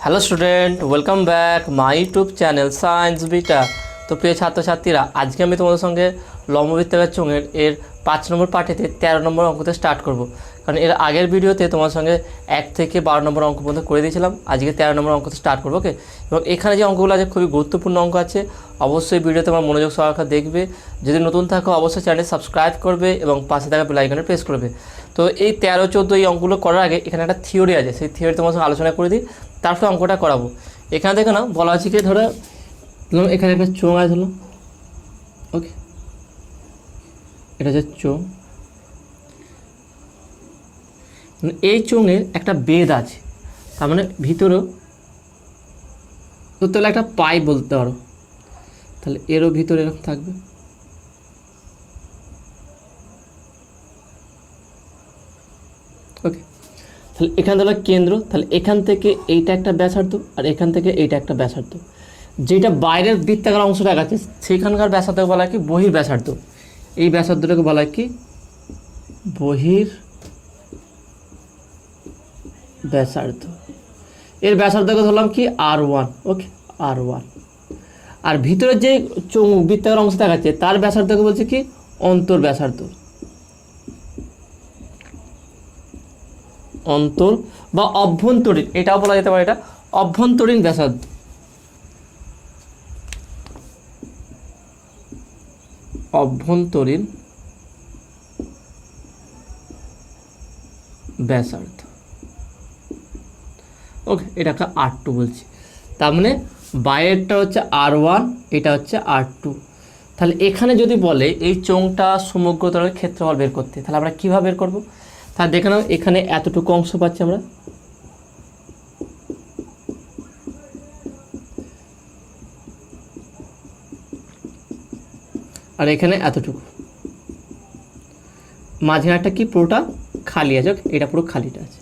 Hello student, welcome back my YouTube channel science beta. তো প্রিয় ছাত্রছাত্রীরা, আজকে আমি তোমাদের সঙ্গে লম্ববৃত্তাকার চোঙের 5 নম্বর পার্টিতে 13 নম্বর অঙ্কতে স্টার্ট করব। কারণ এর আগের ভিডিওতে তোমার সঙ্গে 1 থেকে 12 নম্বর অঙ্ক পর্যন্ত করে দিয়েছিলাম। আজকে 13 নম্বর অঙ্কতে স্টার্ট করবো। ওকে, এবং এখানে যে অঙ্কগুলো আছে খুবই গুরুত্বপূর্ণ অঙ্ক আছে। অবশ্যই ভিডিওতে তোমার মনোযোগ সহকারে দেখবে। যদি নতুন থাকো অবশ্যই চ্যানেল সাবস্ক্রাইব করবে এবং পাশে থাকা বেল আইকনে প্রেস করবে। তো এই 13-14 এই অঙ্কগুলো করার আগে এখানে একটা থিওরি আছে, সেই থিওরি তোমার সঙ্গে আলোচনা করে দিই, তারপরে অঙ্কটা করাবো। এখানে দেখো না, বলা আছে কি, ধরো এখানে একটা চোঙ আছে, ধরো ওকে, এটা হচ্ছে চোঙ। এই চোঙের একটা বেদ আছে, তার মানে ভিতরেও তাহলে একটা পাইপ বলতে পারো, তাহলে এরও ভিতরে এরকম থাকবে। ওকে, তাহলে এখানে ধরো কেন্দ্র, তাহলে এখান থেকে এইটা একটা ব্যাসার্ধ আর এখান থেকে এইটা একটা ব্যাসার্ধ। যেটা বাইরের বৃত্তাকার অংশটা আছে সেইখানকার ব্যাসার্ধকে বলা হয় কি বহির ব্যাসার্ধ। এই ব্যাসার্ধটাকে বলা হয় কি বহির ব্যাসার্ধ। এর ব্যাসার্ধকে ধরলাম কি R1। ওকে, R1। আর ভিতরের যে বৃত্তাকার অংশ দেখাচ্ছে তার ব্যাসার্ধকে বলছে কি অন্তর ব্যাসার্ধ। অন্তর বা অভ্যন্তরীণ, এটাও বলা যেতে পারে, এটা অভ্যন্তরীণ ব্যাসার্ধ। অভ্যন্তরীণ ব্যাসার্ধ। ওকে, এটাকে R2 বলছি। তার মানে বাইরেরটা হচ্ছে R1, এটা হচ্ছে R2। তাহলে এখানে যদি বলে এই চোঙটা সমগ্র তলের ক্ষেত্রফল বের করতে, তাহলে আমরা কীভাবে বের করবো? তাহলে দেখে নাও, এখানে এতটুকু অংশ পাচ্ছি আমরা, আর এখানে এতটুকু, মাঝখানেরটা কি পুরোটা খালি আছে। এটা পুরো খালিটা আছে।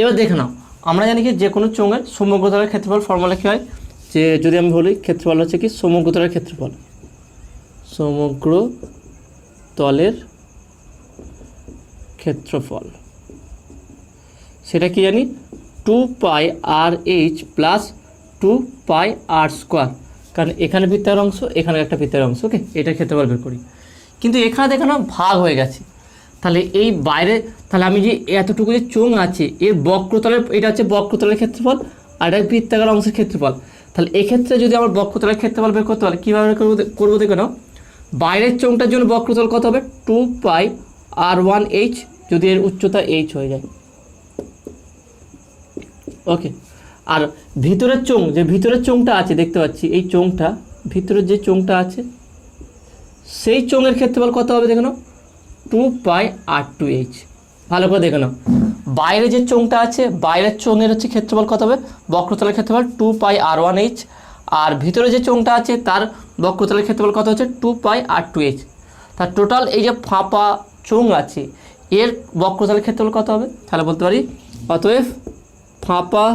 এবার দেখে নাও, আমরা জানি কি যে কোনো চোঙের সমগ্র তলের ক্ষেত্রফল ফর্মুলা কী হয়, যে যদি আমি বলি ক্ষেত্রফল হচ্ছে কি সমগ্র তলের ক্ষেত্রফল, সমগ্র তলের ক্ষেত্রফল, সেটা কি জানি 2πRh প্লাস 2πr²। কারণ এখানে বৃত্তাকার অংশ, এখানে একটা বৃত্তাকার অংশ। ওকে, এটা ক্ষেত্রফল বের করি। কিন্তু এখানে দেখো না ভাগ হয়ে গেছে, তাহলে এই বাইরে, তাহলে আমি যে এতটুকু যে চোঙ আছে এর বক্রতলের, এটা হচ্ছে বক্রতলের ক্ষেত্রফল আর এটা বৃত্তাকার অংশের ক্ষেত্রফল। তাহলে এক্ষেত্রে যদি আমার বক্রতলের ক্ষেত্রফল বের করতে পারি, কীভাবে করবো দেখো না, বাইরের চোঙটার জন্য বক্রতল কত হবে 2πr1h, যদি এর উচ্চতা h হয়ে যায়। ওকে, আর ভিতরের চোঙ, যে ভিতরের চোঙটা আছে দেখতে পাচ্ছি, এই চোঙটা, ভিতরের যে চোঙটা আছে সেই চোঙের ক্ষেত্রফল কত হবে দেখো না 2πr2h। ভালো করে দেখে নাও, বাইরে যে চোঙটা আছে বাইরের চোঙের হচ্ছে ক্ষেত্রফল কত হবে, বক্রতলের ক্ষেত্রফল 2πr1h, আর ভিতরে যে চোঙটা আছে তার বক্রতলের ক্ষেত্রফল কত হচ্ছে 2πr2h। তার টোটাল এই যে ফাঁপা চোঙ আছে এর বক্রতলের ক্ষেত্রফল কত হবে, তাহলে বলতে পারি অতএব ফাঁপা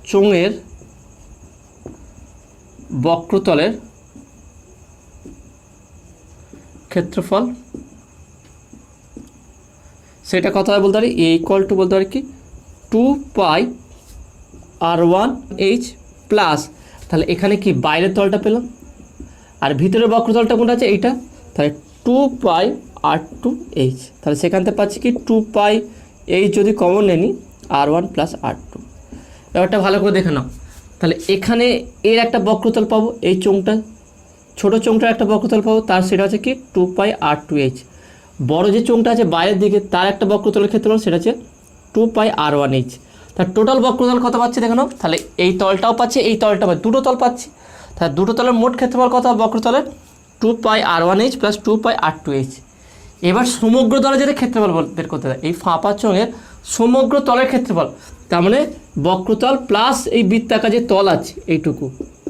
চোঙের বক্রতলের ক্ষেত্রফল সেটা কত হয় বলতে পারি, = বলতে পারি কি 2πr1h প্লাস, তাহলে এখানে কি বাইরের তলটা পেলাম আর ভিতরের বক্রতলটা কোনটা আছে এইটা, তাহলে 2πr2h। তাহলে সেখান থেকে পাচ্ছি কি 2πh যদি কমন নেই r1 প্লাস r2। ব্যাপারটা ভালো করে দেখে নাও, তাহলে এখানে এর একটা বক্রতল পাবো, এই চোঙটা ছোটো চোঙটার একটা বক্রতল পাবো, তার সেটা হচ্ছে কি 2πr2h। বড় যে চোঙটা আছে বাইরের দিকে তার একটা বক্রতলের ক্ষেত্রফল, সেটা হচ্ছে 2πr1h। তার টোটাল বক্রতল কত পাচ্ছি দেখে নাও, তাহলে এই তলটাও পাচ্ছি, এই তলটা পাচ্ছি, দুটো তল পাচ্ছি। তাহলে দুটো তলের মোট ক্ষেত্রফল কত হবে বক্রতলের 2πr1h প্লাস 2πr2h। এবার সমগ্র তলে যদি ক্ষেত্রফল বের করতে দেয়, এই ফাঁপা চোঙের সমগ্র তলের ক্ষেত্রফল, তার মানে বক্রতল প্লাস এই বৃত্তাকার যে তল আছে এইটুকু,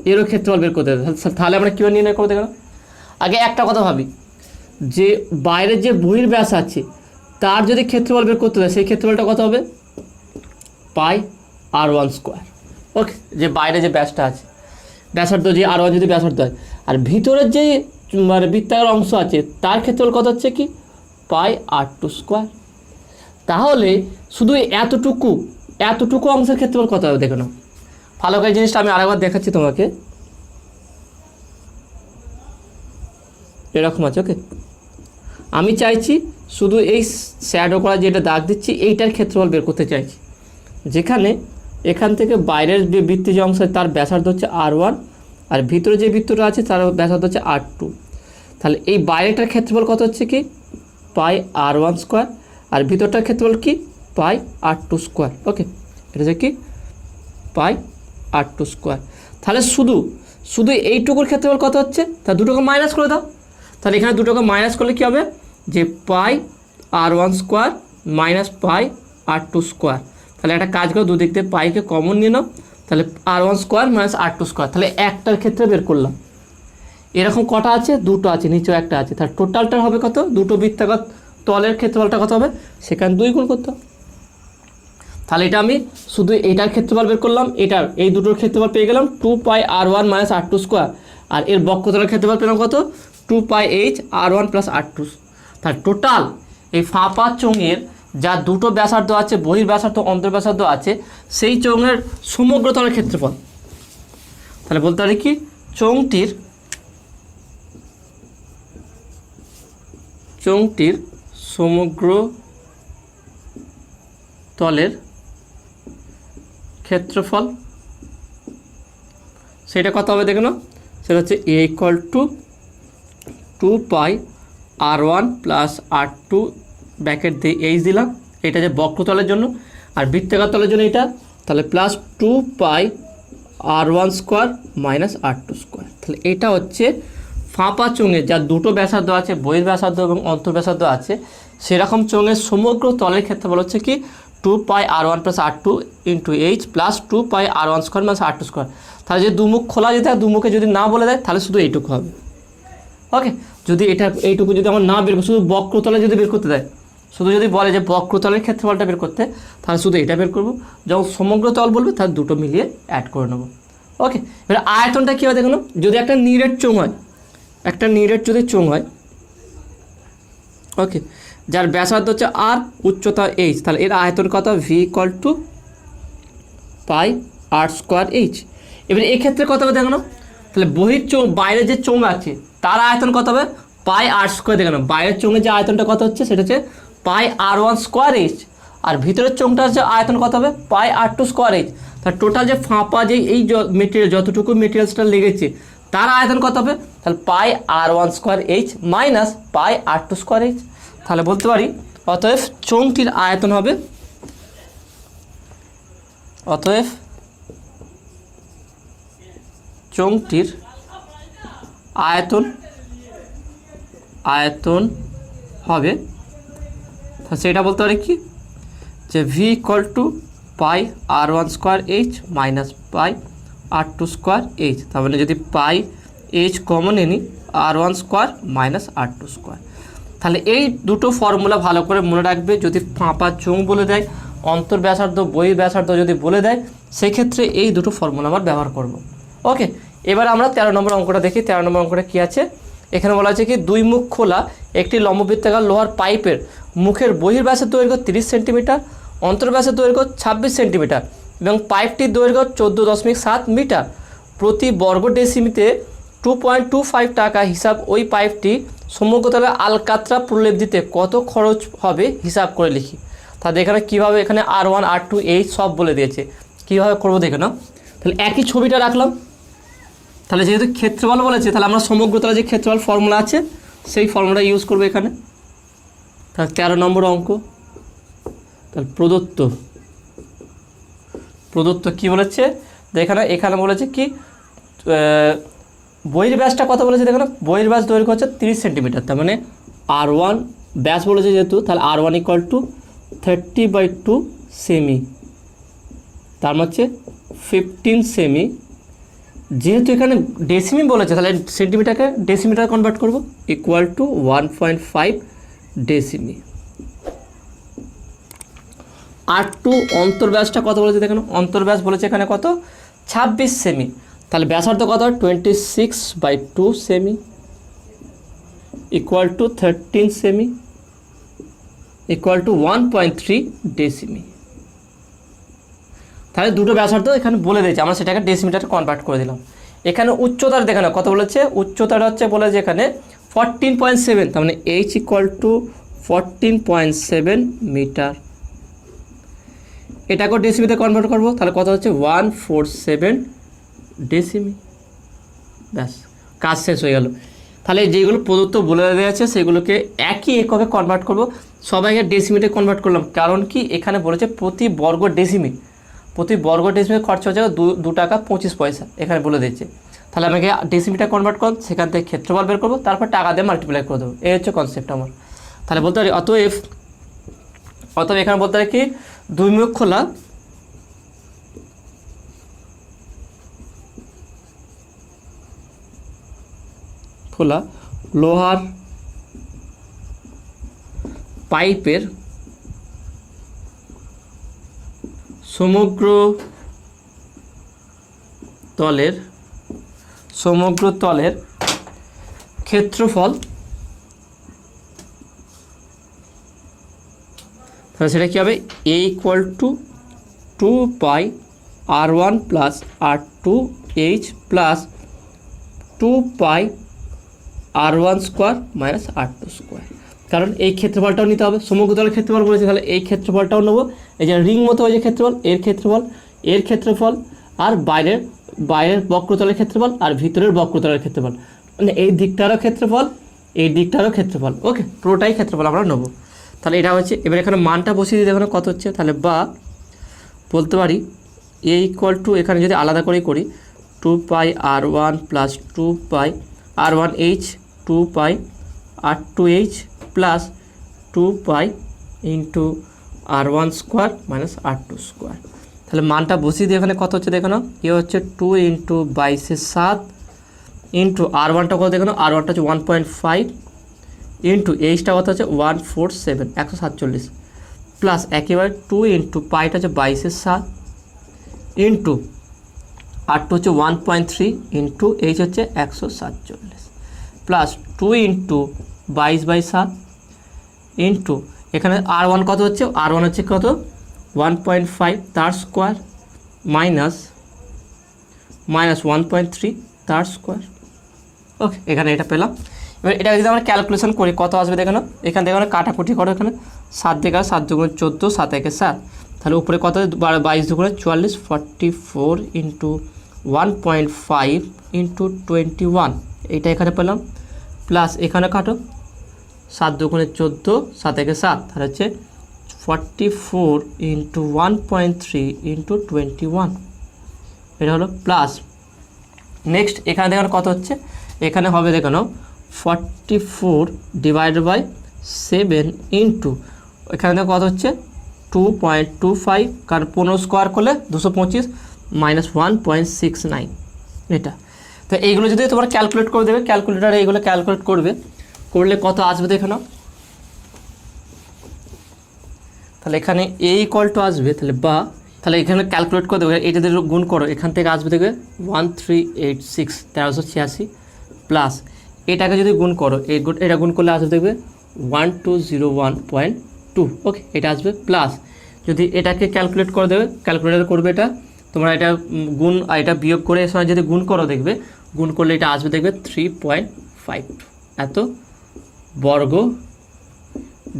এরও ক্ষেত্রফল বের করতে দেয়। তাহলে আমরা কীভাবে নির্ণয় করতে গেলাম, আগে একটা কথা ভাবি, যে বাইরের যে বহির্ব্যাস আছে তার যদি ক্ষেত্রফল বের করতে দেয় সেই ক্ষেত্রফলটা কত হবে πr1²। ওকে, যে বাইরে যে ব্যাসটা আছে ব্যাসার্ধ, যে R1 যদি ব্যাসার্ধ হয়, আর ভিতরের যে মানে বৃত্তাকার অংশ আছে তার ক্ষেত্রফল কত হচ্ছে কি πr2²। তাহলে শুধু এতটুকু এতটুকু অংশের ক্ষেত্রফল কত হবে দেখো না, ভালো করে জিনিসটা আমি আরেকবার দেখাচ্ছি তোমাকে, এরকম আছে। ওকে, আমি চাইছি শুধু এই শ্যাডো করা যেটা দাগ দিচ্ছি এইটার ক্ষেত্রফল বের করতে চাইছি, যেখানে এখান থেকে বাইরের যে বৃত্তি যে অংশ তার ব্যাসার্ধ হচ্ছে R1, আর ভিতরে যে বৃত্তটা আছে তার ব্যাসার্ধ হচ্ছে R2। তাহলে এই বাইরেটার ক্ষেত্রফল কত হচ্ছে কি পাই R1 স্কোয়ার, আর ভিতরটার ক্ষেত্রফল কি পাই R2 স্কোয়ার। ওকে, এটা হচ্ছে কি পাই R2 স্কোয়ার। তাহলে শুধু এইটুকুর ক্ষেত্রফল কত হচ্ছে, তা দুটোকে মাইনাস করে দাও। তাহলে এখানে দুটোকে মাইনাস করলে কী হবে, যে পাই R1 স্কোয়ার মাইনাস পাই R2 স্কোয়ার। তাহলে একটা কাজ করো, দুদিক দিয়ে পাইকে কমন নিয়ে নাও, তাহলে R1 square minus R2 square. তাহলে একটার ক্ষেত্রে বের করলাম। এরকম কটা আছে, দুটো আছে, নিচেও একটা আছে। তাহলে টোটালটা হবে কত, দুটো বৃত্তাকার তলের ক্ষেত্রফলটা কত হবে, সেখানে 2 গুণ করতে হবে। তাহলে এটা আমি শুধু এটার ক্ষেত্রফল বের করলাম, এটার এই দুটোর ক্ষেত্রফল পেয়ে গেলাম 2 পাই R1 মাইনাস R2 স্কোয়ার, আর এর বক্রতলের ক্ষেত্রফল পেলাম কত 2 পাই H R1 প্লাস R2। তাহলে টোটাল এই ফাঁপা চোঙের যা দুটো ব্যাসার্ধ আছে, বহির ব্যাসার্ধ অন্তর ব্যাসার্ধ আছে, সেই চোঙের সমগ্র তলের ক্ষেত্রফল। তাহলে বলতে পারি কি চোঙটির সমগ্র তলের ক্ষেত্রফল সেটা কত হবে দেখো না, সেটা হচ্ছে A equal to 2 pi R1 plus R2 bracket দিয়ে H দিলাম, এটা যে বক্রতলের জন্য, আর বৃত্তাকার তলের জন্য এটা, তাহলে প্লাস 2 পাই R1 square minus R2 square. তাহলে এটা হচ্ছে ফাঁপা চোঙে যা দুটো ব্যাসার্ধ আছে, বহির ব্যাসার্ধ এবং অন্তর ব্যাসার্ধ আছে, সেরকম চোঙের সমগ্র তলের ক্ষেত্রফল হচ্ছে কি 2 পাই R1 plus R2 into H plus 2 পাই R1 square minus R2 square. তাহলে যদি দুমুখ খোলা যেতে হয়, দুমুখে যদি না বলে দেয় তাহলে শুধু এইটুকু হবে। ওকে, যদি এইটুকু যদি আমার না বের শুধু বক্রতলে যদি বের করতে দেয়, শুধু যদি বলে যে বক্রতলের ক্ষেত্রফলটা বের করতে, তাহলে শুধু এটা বের করবো। যখন সমগ্র তল বলবে তাহলে দুটো মিলিয়ে অ্যাড করে নেবো। ওকে, এবার আয়তনটা কী হয় দেখুন, যদি একটা নিরেট চোঙ হয়, একটা নিরেট যদি চোঙ হয়, ওকে, যার ব্যাসার্ধ হচ্ছে আর, উচ্চতা H, তাহলে এর আয়তন কত V equal to pi R square H। এবার এক্ষেত্রে কত হবে দেখো, তাহলে বহির চোঙ বাইরে যে চোঙ আছে তার আয়তন কত হবে পাই R স্কোয়ার। দেখো বাইরের চোঙের যে আয়তনটা কত হচ্ছে সেটা হচ্ছে পাই R1 স্কোয়ার H, আর ভিতরের চোঙটার যে আয়তন কত হবে পাই R2 স্কোয়ার H। তাহলে টোটাল যে ফাঁপা যে এই মেটেরিয়াল যতটুকু মেটেরিয়ালসটা লেগেছে তার আয়তন কত হবে, তাহলে পাই R1 স্কোয়ার H মাইনাস পাই R2 স্কোয়ার H। তাহলে বলতে পারি অতএব চোঙটির আয়তন হবে, অতএব চোঙটির আয়তন হবে, সেটা বলতে পারি কি যে V equal to pi R1 square H minus pi R2 square H। তার মানে যদি পাই H common any R1 square minus R2 square. তাহলে এই দুটো ফর্মুলা ভালো করে মনে রাখবে। যদি ফাঁপা চোঙ বলে দেয়, অন্তর ব্যাসার্ধ বহির ব্যাসার্ধ যদি বলে দেয়, সেক্ষেত্রে এই দুটো ফর্মুলা আমরা ব্যবহার করব। ওকে, এবার আমরা 13 নম্বর অঙ্কটা দেখি। 13 নম্বর অঙ্কটা কী আছে, এখানে বলা আছে কি দুই মুখ খোলা একটি লম্ববৃত্তাকার লোহার পাইপের মুখের বহির্ব্যাসের দৈর্ঘ্য 30 সেন্টিমিটার, অন্তর্ব্যাসের দৈর্ঘ্য 26 সেন্টিমিটার এবং পাইপটির দৈর্ঘ্য 14.7 মিটার। প্রতি বর্গ ডেসিমিতে 2.25 টাকা হিসাব ওই পাইপটি সমগ্রতলে আলকাতরা প্রলেপ দিতে কত খরচ হবে হিসাব করে লিখি। তাহলে এখানে কীভাবে, এখানে R1 R2 H সব বলে দিয়েছে, কীভাবে করবো দেখে নাও। তাহলে একই ছবিটা রাখলাম, তাহলে যেহেতু ক্ষেত্রফল বলেছে তাহলে আমরা সমগ্রতলে যে ক্ষেত্রফল ফর্মুলা আছে সেই ফর্মুলা ইউজ করবো এখানে। তাহলে 13 নম্বর অঙ্ক, তাহলে প্রদত্ত কী বলেছে এখানে বলেছে কি বহির্ব্যাসটা কত বলেছে দেখো, বহির্ব্যাস দৈর্ঘ্য হচ্ছে 30 সেন্টিমিটার। তার মানে R1 ব্যাস বলেছে যেহেতু, তাহলে R1 ইকুয়াল টু 30/2 সেমি, তার মানে হচ্ছে 15 সেমি। যেহেতু এখানে ডেসিমি বলেছে তাহলে সেন্টিমিটারকে ডেসিমিটার কনভার্ট করব, ইকুয়াল টু 1.5 ডেসিমি। R2 অন্তর্ব্যাসটা কত বলেছে দেখুন, অন্তর্ব্যাস বলেছে এখানে কত 26 সেমি, তাহলে ব্যাসার্ধ কত 26/2 semi equal to 13 semi equal to 1.3 ডেসিমি। তাহলে দুটো ব্যাসার্ধ এখানে বলে দিয়েছে, আমরা সেটাকে ডেসিমিটারে কনভার্ট করে দিলাম। এখানে উচ্চতার দেখে না কত বলেছে, উচ্চতাটা হচ্ছে বলেছে এখানে 14.7, তার মানে h ইকুয়াল টু 14.7 মিটার। এটাকেও ডেসিমিতে কনভার্ট করবো, তাহলে কত হচ্ছে 147 ডেসিমি। ব্যাস, কাজ শেষ হয়ে গেল। তাহলে যেগুলো প্রদত্ত বলে দেওয়া আছে সেগুলোকে একই এককে কনভার্ট করব, সবাইকে ডেসিমিটে কনভার্ট করলাম। কারণ কি এখানে বলেছে প্রতি বর্গ ডেসিমিট খরচা হচ্ছে 2 টাকা 25 পয়সা, এখানে বলে দিচ্ছে। তাহলে আমাকে ডেসিমিটে কনভার্ট করুন, সেখান থেকে ক্ষেত্রফল বের করবো, তারপর টাকা দিয়ে মাল্টিপ্লাই করে দেবো। এই হচ্ছে কনসেপ্ট আমার। তাহলে বলতে পারি অতএব এখানে বলতে পারি কি, দুই মুখ খোলা লোহার পাইপের সমগ্র তলের ক্ষেত্রফল, তাহলে সেটা কী হবে, a equal to 2 pi r1 plus r2h plus 2 pi r1 square minus r2 square. কারণ এই ক্ষেত্রফলটাও নিতে হবে, সমগ্র তলের ক্ষেত্রফল বলেছে, তাহলে এই ক্ষেত্রফলটাও নেবো। এই যে রিং মতো হয়েছে ক্ষেত্রফল, এর ক্ষেত্রফল আর বাইরের বক্রতলের ক্ষেত্রফল আর ভিতরের বক্রতলের ক্ষেত্রফল, মানে এই দিকটারও ক্ষেত্রফল, এই দিকটারও ক্ষেত্রফল। ওকে, পুরোটাই ক্ষেত্রফল আমরা নেবো। তাহলে এটা হচ্ছে, এবার এখানে মানটা বসিয়ে দিতে এখানে কত হচ্ছে, তাহলে বা বলতে পারি a ইকুয়াল টু, এখানে যদি আলাদা করেই করি, 2 পাই r1 প্লাস 2 পাই r1h 2 পাই r2h plus 2 pi into r1 square minus r2 square. তাহলে মানটা বসিয়ে দিয়ে এখানে কত হচ্ছে দেখানো, এ হচ্ছে 2 ইন্টু 22/7 ইন্টু r1টা কত দেখানো, r1টা হচ্ছে 1.5 ইন্টু এইচটা কত হচ্ছে 147 147 প্লাস একেবারে 2 ইন্টু পাইটা হচ্ছে 22/7 ইন্টু r2 হচ্ছে 1.3 ইন্টু এইচ হচ্ছে 147 প্লাস 2 ইন্টু 22/7 ইন্টু এখানে r1 কত হচ্ছে, r1 হচ্ছে কত 1.5 তার স্কোয়ার মাইনাস 1.3 তার স্কোয়ার। ওকে, এখানে এটা পেলাম। এবার এটা যদি আমরা ক্যালকুলেশন করি কত আসবে দেখানো, এখান থেকে আমরা কাটাকুটি করো, এখানে 7 থেকে 7 দুগুণে 14, 7 একে 7, তাহলে উপরে কত 22 দুগুণে 44, 44 ইন্টু 1.5 ইন্টু 21, এইটা এখানে পেলাম। প্লাস এখানে কাটো 7 দুগুণে 14, 7 একে 7, তাহলে হচ্ছে 44 ইন্টু 1.3 ইন্টু 21, এটা হলো প্লাস। নেক্সট এখানে দেখানো কত হচ্ছে, এখানে হবে দেখানো 44 ডিভাইডেড বাই 7 ইন্টু এখানে দেখো কত হচ্ছে 2.25, কারণ 15 স্কোয়ার করলে 225 মাইনাস 1.69, এটা। তো এইগুলো যদি তোমরা ক্যালকুলেট করে দেবে, ক্যালকুলেটারে এইগুলো ক্যালকুলেট করলে কত আসবে দেখে নাও। তাহলে এখানে a ইকুয়াল টু আসবে, তাহলে এখানে ক্যালকুলেট করে দেবে, এটা যদি গুণ করো এখান থেকে আসবে দেখবে 1386 1386 প্লাস এটাকে যদি গুণ করো, এটা গুণ করলে আসবে দেখবে 1201.2। ওকে, এটা আসবে প্লাস। যদি এটাকে ক্যালকুলেট করে দেবে, ক্যালকুলেটার করবে এটা, তোমরা এটা গুণ আর এটা বিয়োগ করে এর সময় যদি গুণ করো দেখবে, গুণ করলে এটা আসবে দেখবে 3.52 এত বর্গ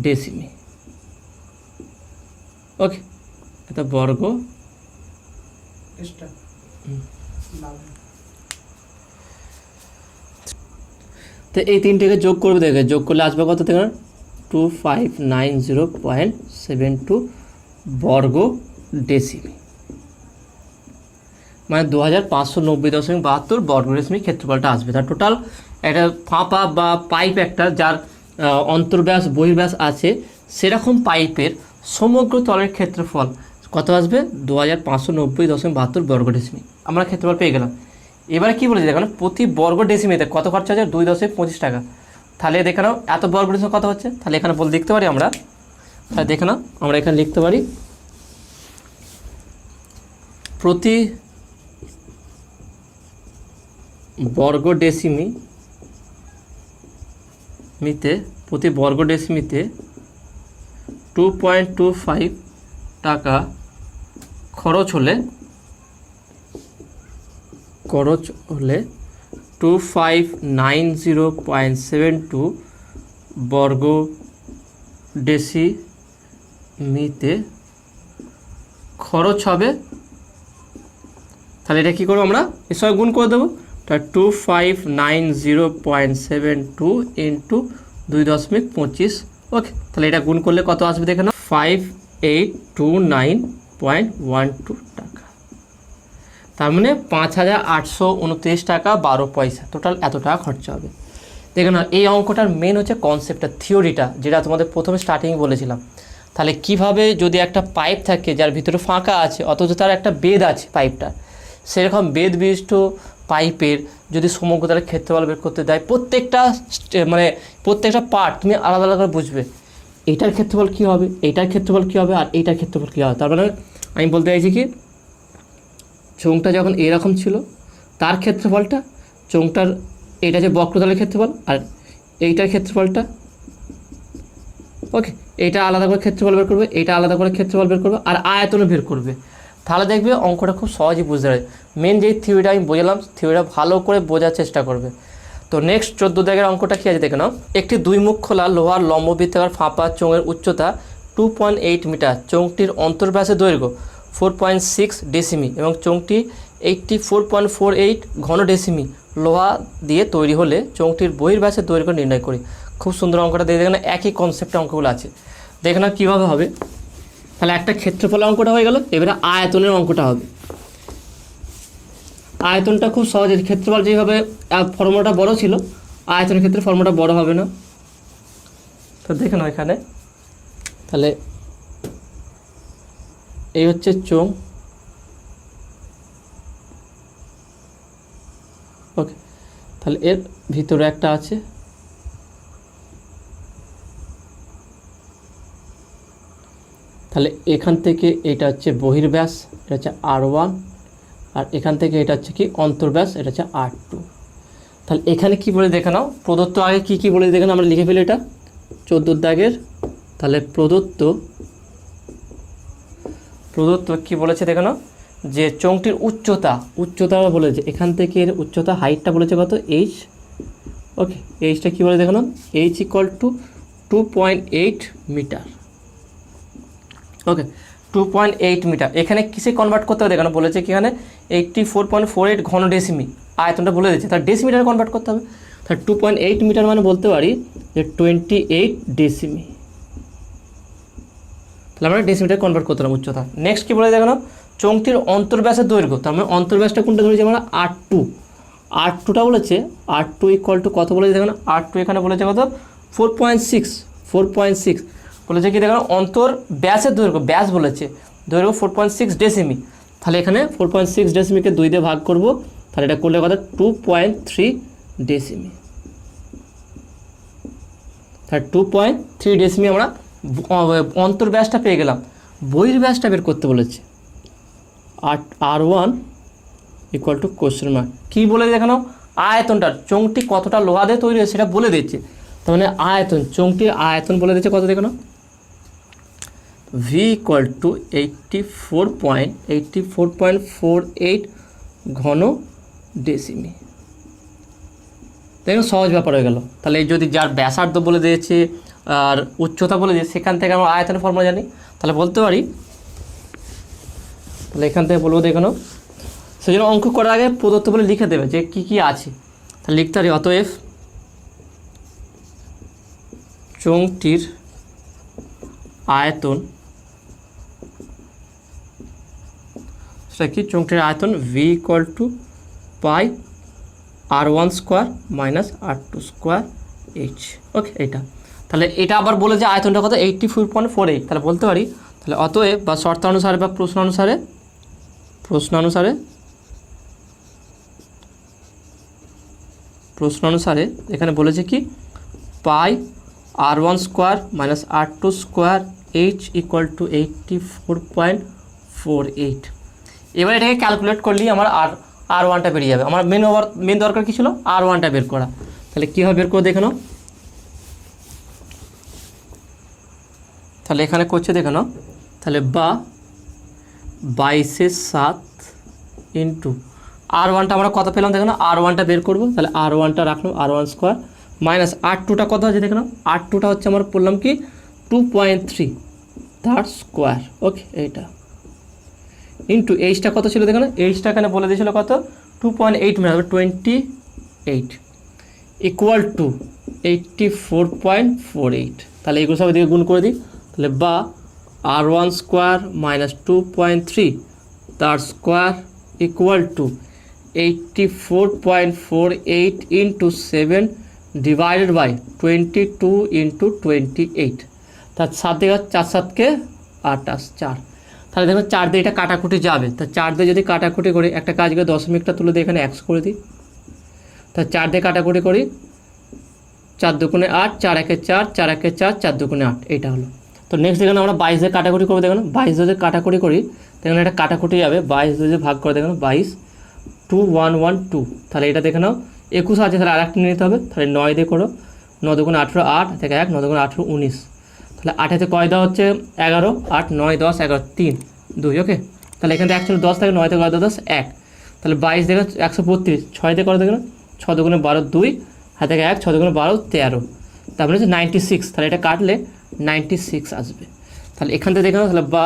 ডেসিমি। ওকে, এত বর্গ তো এই তিনটেকে যোগ করবে, দেখবে যোগ করলে আসবে কত দেখুন 2590.72 বর্গ ডেসিমি, মানে 2590.72 বর্গ ডেসিমি ক্ষেত্রফলটা আসবে। তার টোটাল একটা ফাঁপা বা পাইপ একটা যার অন্তর্ব্যাস বহির্ব্যাস আছে, সেরকম পাইপের সমগ্র তলের ক্ষেত্রফল কত আসবে 2590.72 বর্গ ডেসিমি। আমরা ক্ষেত্রফল পেয়ে গেলাম। এবারে কী বলেছি দেখো, প্রতি বর্গ ডেসিমিতে কত খরচা আছে 2.25 টাকা। তাহলে দেখে নাও এত বর্গ ডেসিমি কত হচ্ছে, তাহলে এখানে বলে লিখতে পারি আমরা, তাহলে দেখে নাও আমরা এখানে লিখতে পারি প্রতি বর্গ ডেসিমিতে 2.25 টাকা খরচ হলে 2590.72 বর্গ ডেসিমিতে খরচ হবে। তাহলে এটা কী করবো আমরা এর সঙ্গে গুণ করে দেবো। তা 2590.72 ইন্টু 2.25। ওকে, তাহলে এটা গুণ করলে কত আসবে দেখে নাও, 5829.12 টাকা। তার মানে 5829 টাকা 12 পয়সা, টোটাল এত টাকা খরচা হবে। দেখে নাও এই অঙ্কটার মেন হচ্ছে কনসেপ্টটা, থিওরিটা, যেটা তোমাদের প্রথমে স্টার্টিং বলেছিলাম। তাহলে কিভাবে যদি একটা পাইপ থাকে যার ভিতরে ফাঁকা আছে অথচ তার একটা বেদ আছে পাইপটা, সেরকম বেদ বিশিষ্ট পাইপের যদি সমগ্রতার ক্ষেত্রফল বের করতে দেয়, প্রত্যেকটা পার্ট তুমি আলাদা আলাদা করে বুঝবে, এইটার ক্ষেত্রফল কী হবে, এইটার ক্ষেত্রফল কী হবে, আর এইটার ক্ষেত্রফল কী হবে। তার মানে আমি বলতে চাইছি কি, চোঙটা যখন এরকম ছিল তার ক্ষেত্রফলটা, চোঙটার এটা যে বক্রতলের ক্ষেত্রফল, আর এইটার ক্ষেত্রফলটা, ওকে, এটা আলাদা করে ক্ষেত্রফল বের করবে, এটা আলাদা করে ক্ষেত্রফল বের করবে, আর আয়তনও বের করবে। তাহলে দেখবে অঙ্কটা খুব সহজেই বুঝতে পারে। মেন যেই থিওরিটা আমি বোঝালাম, থিওরিটা ভালো করে বোঝার চেষ্টা করবে। তো নেক্সট 14 দাগের অঙ্কটা কী আছে দেখে নাও। একটি 2 মুখ খোলা লোহার লম্ববৃত্তাকার ফাঁপা চোঙের উচ্চতা 2.8 মিটার, চোঙটির অন্তর্ব্যাসের দৈর্ঘ্য 4.6 ডেসিমি এবং চোঙটি 84.48 ঘন ডেসিমি লোহা দিয়ে তৈরি হলে চোঙটির বহির্ব্যাসের দৈর্ঘ্য নির্ণয় করি। খুব সুন্দর অঙ্কটা দিয়ে দেখে না, একই কনসেপ্টে অঙ্কগুলো আছে। দেখে না কীভাবে হবে। তাহলে একটা ক্ষেত্রফলের অঙ্কটা হয়ে গেল, এবারে আয়তনের অঙ্কটা হবে। আয়তনটা খুব সহজের, ক্ষেত্রফল যেভাবে ফর্মুলাটা বড় ছিল, আয়তনের ক্ষেত্রে ফর্মুলাটা বড় হবে না। তো দেখে নাও এখানে, তাহলে এই হচ্ছে চোঙ, ওকে, তাহলে এর ভিতরে একটা আছে, তাহলে এখান থেকে এটা হচ্ছে বহির্ব্যাস, এটা হচ্ছে R1, আর এখান থেকে এটা হচ্ছে কি অন্তর্ব্যাস, এটা হচ্ছে R2। তাহলে এখানে কি বলে দেখে নাও, প্রদত্ত আগে কি কি বলে দেখে নাও, আমরা লিখে ফেলি এটা 14 দাগের। তাহলে প্রদত্ত কি বলেছে দেখে নাও, যে চোঙটির উচ্চতা বলেছে, এখান থেকে এর উচ্চতা, হাইটটা বলেছে কত, h, ওকে, এইচটা কী বলে দেখে নাও, h = 2.8 মিটার, ওকে, 2.8 মিটার। এখানে কিসে কনভার্ট করতে হবে দেখানো বলেছে কি, এখানে 84.48 ঘন ডেসিমি, আয়তনটা বলে দিচ্ছে, তার ডেসিমিটারে কনভার্ট করতে হবে। তার 2.8 মিটার মানে বলতে পারি যে 28 ডেসিমি। তাহলে আমরা ডেসিমিটারে কনভার্ট করতে হবে উচ্চতা। নেক্সট কী বলে দেখানো, চোঙটির অন্তর্ব্যাসের দৈর্ঘ্য, তার মানে অন্তর্ব্যাসটা কোনটা ধরেছি আমরা, R2টা বলেছে, R2 = কত বলেছে দেখানো, R2 এখানে বলেছে কত, 4.6 বলেছে কি দেখানো, অন্তর ব্যাসের দৈর্ঘ্য, ব্যাস বলেছে, দৈর্ঘ্য 4.6 ডেসিমি। তাহলে এখানে 4.6 ডেসিমিকে 2 দিয়ে ভাগ করব, তাহলে এটা করলে কত, 2.3 ডেসিমি। তাহলে 2.3 ডেসিমি আমরা অন্তর ব্যাসটা পেয়ে গেলাম। বহির্ব্যাসটা বের করতে বলেছে, R1 = কোশ্চেন মার্ক, কী বলে দেখানো, আয়তনটা, চোঙটি কতটা লোহা দিয়ে তৈরি হয় সেটা বলে দিচ্ছে। তার মানে আয়তন, চোঙটির আয়তন বলে দিচ্ছে কত দেখানো, V = 84.48 ঘন ডেসিমি। দেখুন সহজ ব্যাপার হয়ে গেল। তাহলে যদি যার ব্যাসার্ধ বলে দিয়েছে আর উচ্চতা বলে দিয়েছে, সেখান থেকে আমরা আয়তনের ফর্মুলা জানি, তাহলে বলতে পারি, তাহলে এখান থেকে বলবো দেখানো, সেই জন্য অঙ্ক করার আগে প্রদত্ত বলে লিখে দেবে যে কী কী আছে। তাহলে লিখতে পারি, অতএব চোঙটির আয়তন, সেটা কি, চোঙটির আয়তন V = πr1² - r2² h, ওকে, এইটা। তাহলে এটা আবার বলে যে আয়তনটা কত, 84.48। তাহলে বলতে পারি, তাহলে অতএব বা শর্তানুসারে বা প্রশ্ন অনুসারে এখানে বলেছে কি, πr1² - r2² h = 84.48। এবার এটাকে ক্যালকুলেট করলেই আমার R1টা বেরিয়ে যাবে। আমার মেন দরকার কী ছিল, R1টা বের করা। তাহলে কীভাবে বের করে দেখে নাও, তাহলে এখানে করছে দেখে নাও, তাহলে বা 22/7 ইন্টু R1টা আমরা কত পেলাম দেখো না, R1টা বের করবো, তাহলে R1টা রাখলাম R1 স্কোয়ার মাইনাস R2টা কত আছে দেখো না, R2টা হচ্ছে আমরা বললাম কি 2.3 তার স্কোয়ার, ওকে এইটা ইন্টু এইচটা কত ছিল দেখো না, এইচটা এখানে বলে দিয়েছিল কত 2.8 মানে হবে 28 ইকুয়াল টু 84.48। তাহলে এগুলো সব এদিকে গুণ করে দিই, তাহলে বা R1 স্কোয়ার মাইনাস 2.3 তার square equal to 84.48 into 7 divided by 22 into 28, তার 7 দিকে 4 7কে 28 4, তাহলে দেখো 4 দিয়ে এটা কাটাকুটি যাবে, তা 4 দিয়ে যদি কাটাকুটি করি একটা কাজ করে দশমিকটা তুলে দিয়ে এখানে 1 করে দিই, তা 4 দিয়ে কাটাকুটি করি 4 দুগুণে 8 4 একে 4 4 একে 4 4 দুগুণে 8, এইটা হলো। তো নেক্সট দেখুন আমরা 22 দিয়ে কাটাকুটি করবো, দেখুন 22 যদি কাটাকুটি করি দেখুন এটা কাটাকুটি যাবে, 22 যদি ভাগ করে দেখুন 22 2112, তাহলে এটা দেখে নাও 21 আছে, তাহলে আরেকটা নিতে হবে, তাহলে 9 দিয়ে করো 9 দুগুণে 18 8 থেকে 1 9 দুগুণে 18 19, তাহলে 8 কয় দেওয়া হচ্ছে 11 8 9 10 11 3 2, ওকে। তাহলে এখান থেকে অ্যাকচুয়ালি 10 থাকে, 9 থেকে 10 1, তাহলে 22 দেখো 132 6 দিয়ে করো দেখুন 6 দুগুণে 12 2 হাতে থেকে 1 6 দুগুণে 12 13, তারপরে হচ্ছে 96, তাহলে এটা কাটলে 96 আসবে। তাহলে এখান থেকে দেখে নাও, তাহলে বা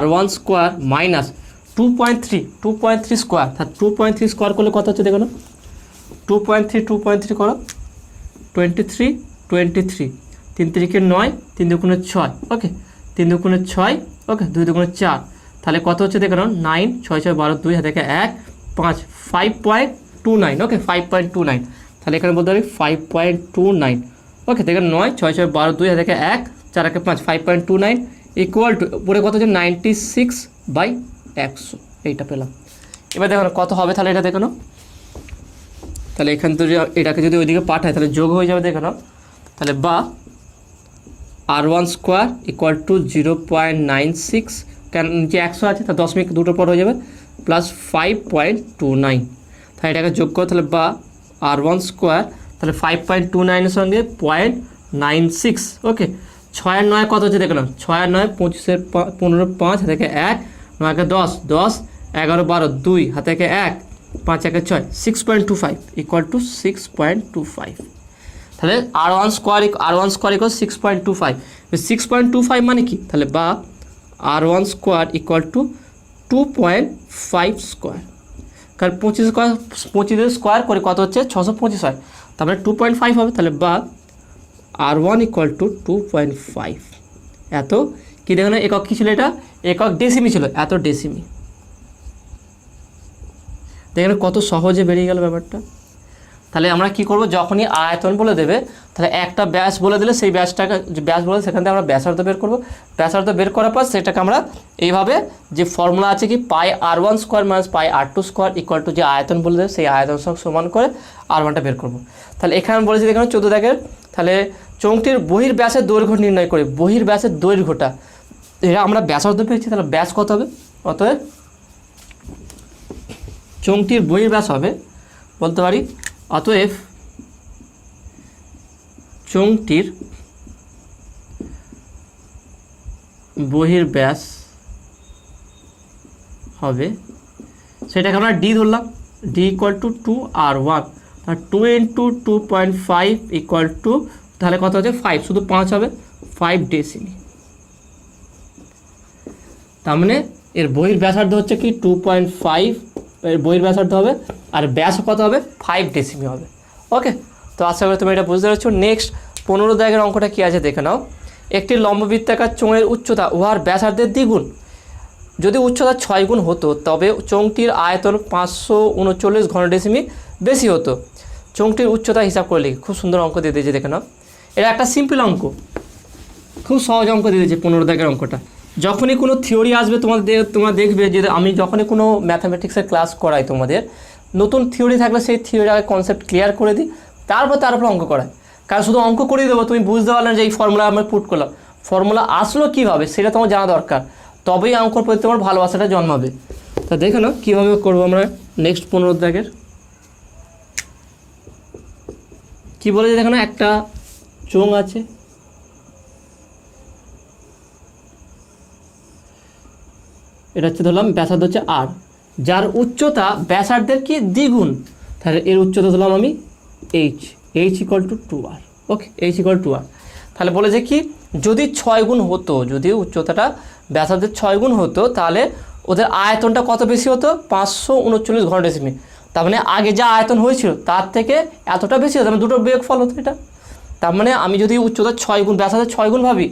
R1 স্কোয়ার মাইনাস 2.3 স্কোয়ার, তাহলে 2.3 স্কোয়ার করলে কত হচ্ছে দেখো না, 2.3 করো 23 23 3 3 9 3 দুগুণে 6, ওকে 3 দুগুণে 6, ওকে 2 দুগুণে 4, তাহলে কত হচ্ছে দেখো না 9 6 6 12 2 হাতে থেকে 1 5 5.29, ওকে 5.29, তাহলে এখানে বলতে পারি 5.29, ওকে দেখেন 9 6 6 12 2 হাতে থেকে 1 4 একে 5 5.29 ইকুয়াল টু উপরে কত হচ্ছে 96/100, এইটা পেলাম। এবার দেখো কত হবে, তাহলে এটা দেখো না, তাহলে এখান থেকে এটাকে যদি ওইদিকে পাঠায় তাহলে যোগ হয়ে যাবে দেখো না, তাহলে বা R1 স্কোয়ার ইকুয়াল টু 0.96, কেন যে 100 আছে তার দশমিক দুটো পর হয়ে যাবে প্লাস 5.29, তাহলে এটাকে যোগ করো, তাহলে বা R1 স্কোয়ার তাহলে 5.29 সঙ্গে 0.96, ওকে 6 আর 9 কত হচ্ছে দেখলাম 6 আর 9 25 15 5 থেকে 1 9 কে 10 10 11 12 2 হাতে থেকে 1 5 একে 6 6.25 ইকুয়াল টু 6.25, তাহলে R1 স্কোয়ার ইকুয়াল 6.25, 6.25 মানে কি, তাহলে বা R1 square equal two 2.5 square, কারণ 25 স্কোয়ার করে কত হচ্ছে 625 হয়, তারপরে 2.5 হবে, তাহলে বা R1 ইকুয়াল টু 2.5, এত কি দেখো না একক কী ছিল, এটা একক ডেসিমি ছিল, এত ডেসিমি, দেখেন কত সহজে বেরিয়ে গেল ব্যাপারটা। তাহলে আমরা কি করব, যখনই আয়তন বলে দেবে তাহলে একটা ব্যাস বলে দিলে সেই ব্যাসটাকে যে ব্যাস বলে সেখান থেকে আমরা ব্যাসার্ধ বের করব, ব্যাসার্ধ বের করার পর সেটাকে আমরা এইভাবে যে ফর্মুলা আছে কি পাই R1 স্কোয়ার মাইনাস পাই R2 স্কোয়ার ইকুয়াল টু যে আয়তন বলে দেবে সেই আয়তন সঙ্গে সমান করে R1টা বের করব। তাহলে এখানে বলেছি দেখুন 14 দাগের, তাহলে চোঙটির বহির ব্যাসের দৈর্ঘ্য নির্ণয় করে, বহির ব্যাসের দৈর্ঘ্যটা এটা আমরা ব্যাসার্ধ পেয়েছি, তাহলে ব্যাস কত হবে, অতএব চোঙটির বহির ব্যাস হবে বলতে পারি, অতএব চোঙটির বহির ব্যাস হবে, সেটাকে আমরা ডি ধরলাম, ডি ইকুয়াল টু 2R1, আর 2 ইন্টু 2.5 ইকুয়াল টু তাহলে কত হচ্ছে 5, শুধু 5 হবে 5 ডেসিমি, তার মানে এর বহির ব্যাসার্ধ হচ্ছে কি 2.5, এর বহির ব্যাসার্ধ হবে, আর ব্যাস কত হবে 5 ডেসিমি হবে, ওকে। তো আশা করি তুমি এটা বুঝতে পারছো। নেক্সট 15 দাগের অঙ্কটা কী আছে দেখে নাও, একটি লম্ববৃত্তাকার চোঙের উচ্চতা উহার ব্যাসার্ধের দ্বিগুণ, যদি উচ্চতা 6 গুণ হতো তবে চোঙটির আয়তন 539 ঘনডেসিমি বেশি হতো, চোঙটির উচ্চতা হিসাব করে লিখি। খুব সুন্দর অঙ্ক দিয়ে দিয়েছে দেখে নাও, এটা একটা সিম্পল অঙ্ক, খুব সহজ অঙ্ক দিয়ে দিয়েছে 15 দাগের অঙ্কটা। যখনই কোনো থিওরি আসবে তোমরা দেখবে যে আমি যখনই কোনো ম্যাথামেটিক্সের ক্লাস করাই তোমাদের নতুন থিওরি থাকলে সেই থিওরির আগে কনসেপ্ট ক্লিয়ার করে দিই, তারপর অঙ্ক করায়, কারণ শুধু অঙ্ক করেই দেবো তুমি বুঝতে পারলে যে এই ফর্মুলা আমি পুট করলাম, ফর্মুলা আসলো কীভাবে সেটা তোমার জানা দরকার, তবেই অঙ্কর প্রতি তোমার ভালোবাসাটা জন্মাবে। তা দেখে নাও কীভাবে করবো আমরা নেক্সট 15 দাগের কী বলেছে দেখো না, একটা চোঙ আছে, এটা হচ্ছে ধরলাম ব্যাসার্ধ হচ্ছে আর, যার উচ্চতা ব্যাসার্ধের কি দ্বিগুণ, তাহলে এর উচ্চতা ধরলাম আমি H, H equal to 2r। Okay, H equal to R. তাহলে বলেছে কি যদি 6 গুণ হতো, যদি উচ্চতাটা ব্যাসার্ধের 6 গুণ হতো তাহলে ওদের আয়তনটা কত বেশি হতো, 539 ঘনডেসিমি। তার মানে আগে যা আয়তন হয়েছিল তার থেকে এতটা বেশি হতো, মানে দুটোর বিয়োগফল হতো এটা। তার মানে আমি যদি উচ্চতা 6 গুণ ব্যাসার্ধের 6 গুণ ভাবি,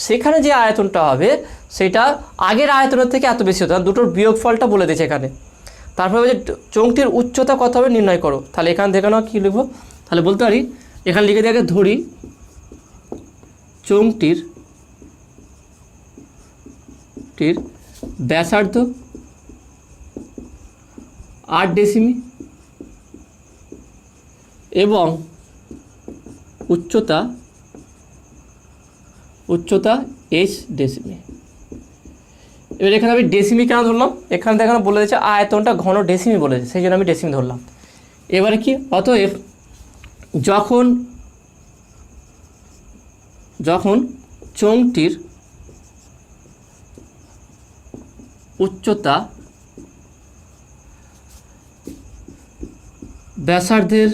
সেখানে যে আয়তনটা হবে সেটা আগের আয়তনের থেকে এত বেশি হতো, দুটোর বিয়োগফলটা বলে দিয়েছে এখানে। তারপরে যে চোঙটির উচ্চতা কত হবে নির্ণয় করো। তাহলে এখানে দেখে নাও কী লিখবো, তাহলে বলতে পারি এখানে লিখে দিয়ে আগে ধরি চোঙটির ব্যাসার্ধ 8 ডেসিমি এবং উচ্চতা h ডেসিমি। এবার এখানে আমি ডেসিমি কেন ধরলাম, এখানে দেখানো বলে দিয়েছে আয়তনটা ঘন ডেসিমি বলেছে, সেই জন্য আমি ডেসিমি ধরলাম। এবারে কি, অতএব যখন চোঙটির উচ্চতা ব্যাসার্ধের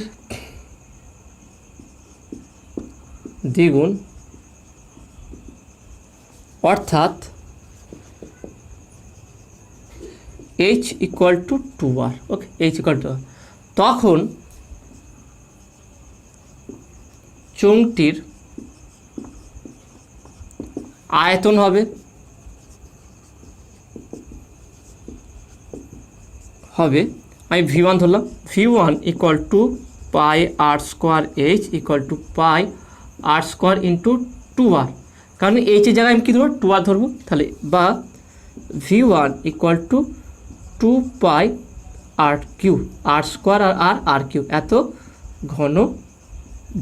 দ্বিগুণ, অর্থাৎ h equal to 2r। Okay, h equal to 2r, তখন চোঙটির আয়তন হবে আমি v1 ধরলাম, v1 equal to pi R square h equal to pi R square into 2r, কারণ h এর জায়গায় আমি কী ধরবো 2r ধরবো। তাহলে বা v1 equal to 2 pi R cube, R square R R cube, এত ঘন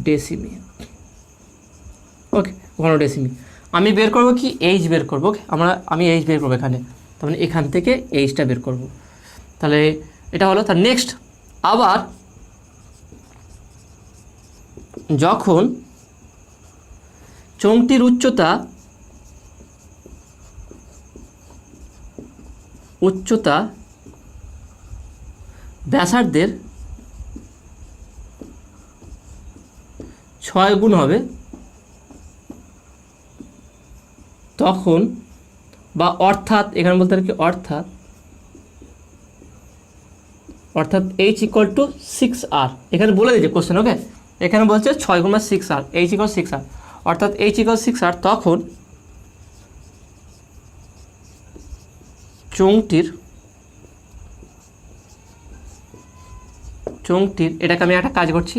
ডেসিমি। ওকে, ঘন ডেসিমি আমি বের করবো কি এইচ বের করবো। আমি এইচ বের করবো এখানে, তার মানে এখান থেকে এইচটা বের করবো। তাহলে এটা হলো। তার নেক্সট, আবার যখন চোঙটির উচ্চতা ব্যাসার্ধের 6 গুণ হবে, তখন বা অর্থাৎ এখানে বলতে পারি কি অর্থাৎ h ইকুয়াল টু 6r। এখানে বলে দিয়েছে কোশ্চেন। ওকে, এখানে বলছে 6 গুণ 6r, h ইকুয়াল 6r, অর্থাৎ h ইকুয়াল 6r, তখন চোঙটির এটাকে আমি একটা কাজ করছি,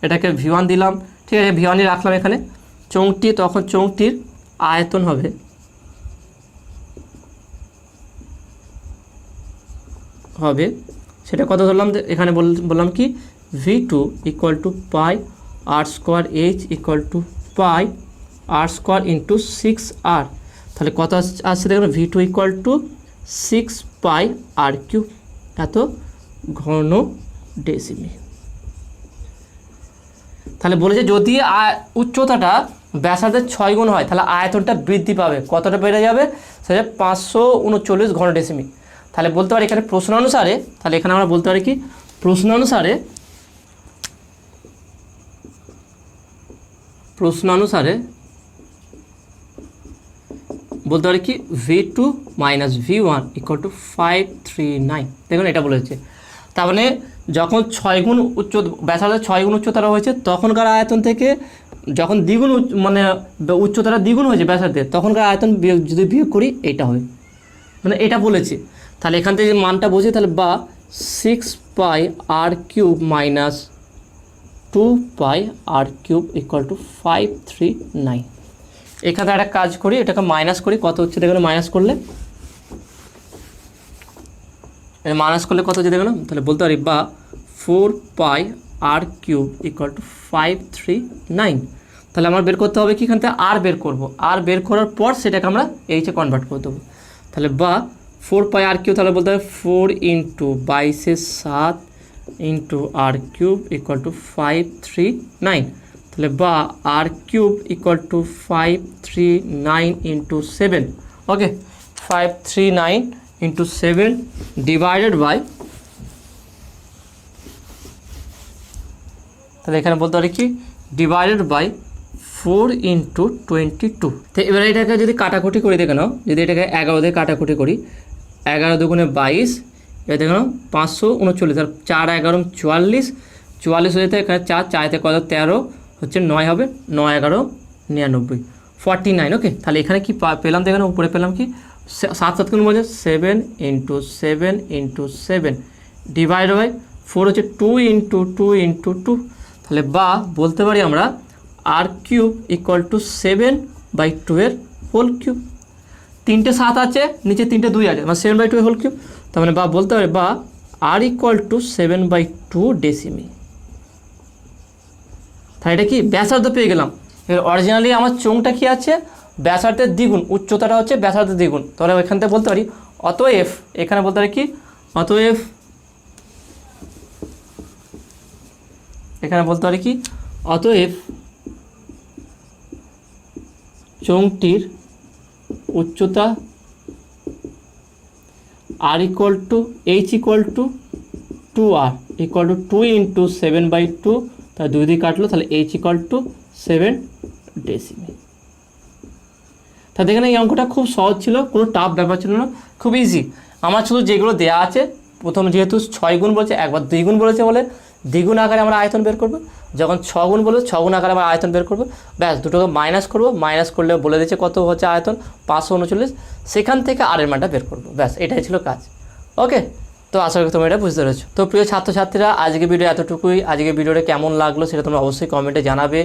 এটাকে v1 দিলাম, ঠিক আছে, v1ই রাখলাম এখানে। তখন চোঙটির আয়তন হবে সেটা কত ধরলাম, এখানে বললাম কি v2 equal to pi R square h equal to pi R square into 6r। তাহলে কত আসছে দেখুন, v2 equal to 6 pi R cube, এত ঘন ডেসিমি। তাহলে বলেছে যদি উচ্চতাটা ব্যাসার্ধের 6 গুণ হয় তাহলে আয়তনটা বৃদ্ধি পাবে, কতটা বেড়ে যাবে, সেটা 539 ঘন ডেসিমি। তাহলে বলতে পারি এখানে প্রশ্নানুসারে, তাহলে এখানে আমরা বলতে পারি কি প্রশ্নানুসারে বলতে পারি কি v2 minus v1 equal to 539। দেখুন এটা বলেছে, তার মানে যখন 6 গুণ ব্যাসার্ধের 6 গুণ উচ্চতারা হয়েছে তখনকার আয়তন থেকে যখন দ্বিগুণ মানে উচ্চতাটা দ্বিগুণ হয়েছে ব্যাসার্ধের, তখনকার আয়তন যদি বিয়োগ করি এইটা হবে, মানে এটা বলেছে। তাহলে এখান থেকে মানটা বুঝি, তাহলে বা 6 pi R cube minus 2 pi R cube equal to 539। এখানে একটা কাজ করি, এটাকে মাইনাস করি, কত হচ্ছে দেখুন, মাইনাস করলে কত হচ্ছে দেখুন, তাহলে বলতে পারি বা 4 পাই আর কিউব ইকুয়াল টু 539। তাহলে আমার বের করতে হবে কি, এখান থেকে আর বের করবো, আর বের করার পর সেটাকে আমরা এইচে কনভার্ট করে দেবো। তাহলে বা 4 পাই আর কিউব, তাহলে বলতে হবে 4 into 22/7 into r cube equal to 539। তাহলে বা r cube equal to 539 into 7। Okay, 539 into 7 divided by, তাহলে এখানে বলতে পারি কি ডিভাইডেড বাই 4 ইন্টু 22। তো এবার এটাকে যদি কাটাকুটি করি দেখে নাও, যদি এটাকে 11 দিয়ে কাটাকুটি করি, 11 দুগুণে 22, এবার দেখে নাও 539, তার 4 11 44, 44 হয়ে যেতে এখানে 4 4তে কত 13 হচ্ছে 9 হবে, 9 11 99, 49। ওকে, তাহলে এখানে কি পেলাম দেখে নাও, উপরে পেলাম কি 7 7 কোন বলছে 7 ইন্টু 7 ইন্টু 7 ডিভাইড বাই 4 হচ্ছে 2 ইন্টু 2 ইন্টু 2, তাহলে বা বলতে পারি আমরা আর কিউব ইকুয়াল টু 7/2 এর হোল কিউব। 3টে 7 আছে, নিচে 3টে 2 আছে, মানে 7/2 এর হোল কিউব। তার মানে বা বলতে পারি বা আর ইকুয়াল টু 7/2 ডেসিমি। তাহলে এটা কি ব্যাসার্ধ পেয়ে গেলাম। এবার অরিজিনালি আমার চোঙটা কি আছে, ব্যাসার্ধের দ্বিগুণ, উচ্চতাটা হচ্ছে ব্যাসার্ধের দ্বিগুণ। তাহলে এখান থেকে বলতে পারি অতএব, এখানে বলতে পারি কি অতএব, এখানে বলতে পারি কি অতএব চোঙটির উচ্চতা আর equal to H equal to 2r equal to 2 into 7/2, তার 2 দিয়ে কাটলো, তাহলে এইচ ইকুয়াল টু 7 ডেসিমি। তা দেখেন এই অঙ্কটা খুব সহজ ছিল, কোনো টাফ ব্যাপার ছিল না, খুব ইজি। আমার শুধু যেগুলো দেওয়া আছে, প্রথম যেহেতু 6 গুণ বলেছে, একবার 2 গুণ বলেছে বলে দ্বিগুণ আকারে আমরা আয়তন বের করবো, যখন 6 গুণ বলে 6 গুণ আকারে আমরা আয়তন বের করবো, ব্যাস দুটোকে মাইনাস করবো, মাইনাস করলে বলে দিচ্ছে কত হচ্ছে আয়তন 539, সেখান থেকে আর এর মানটা বের করবো, ব্যাস এটাই ছিল কাজ। ওকে, তো আশা করি তোমরা এটা বুঝতে পেরেছো। তো প্রিয় ছাত্রছাত্রীরা, আজকে ভিডিও এতটুকুই। আজকে ভিডিওটা কেমন লাগলো সেটা তোমরা অবশ্যই কমেন্টে জানাবে,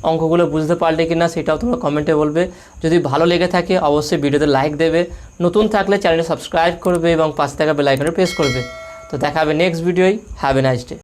অঙ্কগুলো বুঝতে পারলে কি না সেটাও তোমরা কমেন্টে বলবে। যদি ভালো লেগে থাকে অবশ্যই ভিডিওতে লাইক দেবে, নতুন থাকলে চ্যানেলটা সাবস্ক্রাইব করবে এবং পাশে থাকা বেল আইকনে প্রেস করবে। তো দেখা হবে নেক্সট ভিডিওয়। Have a nice day.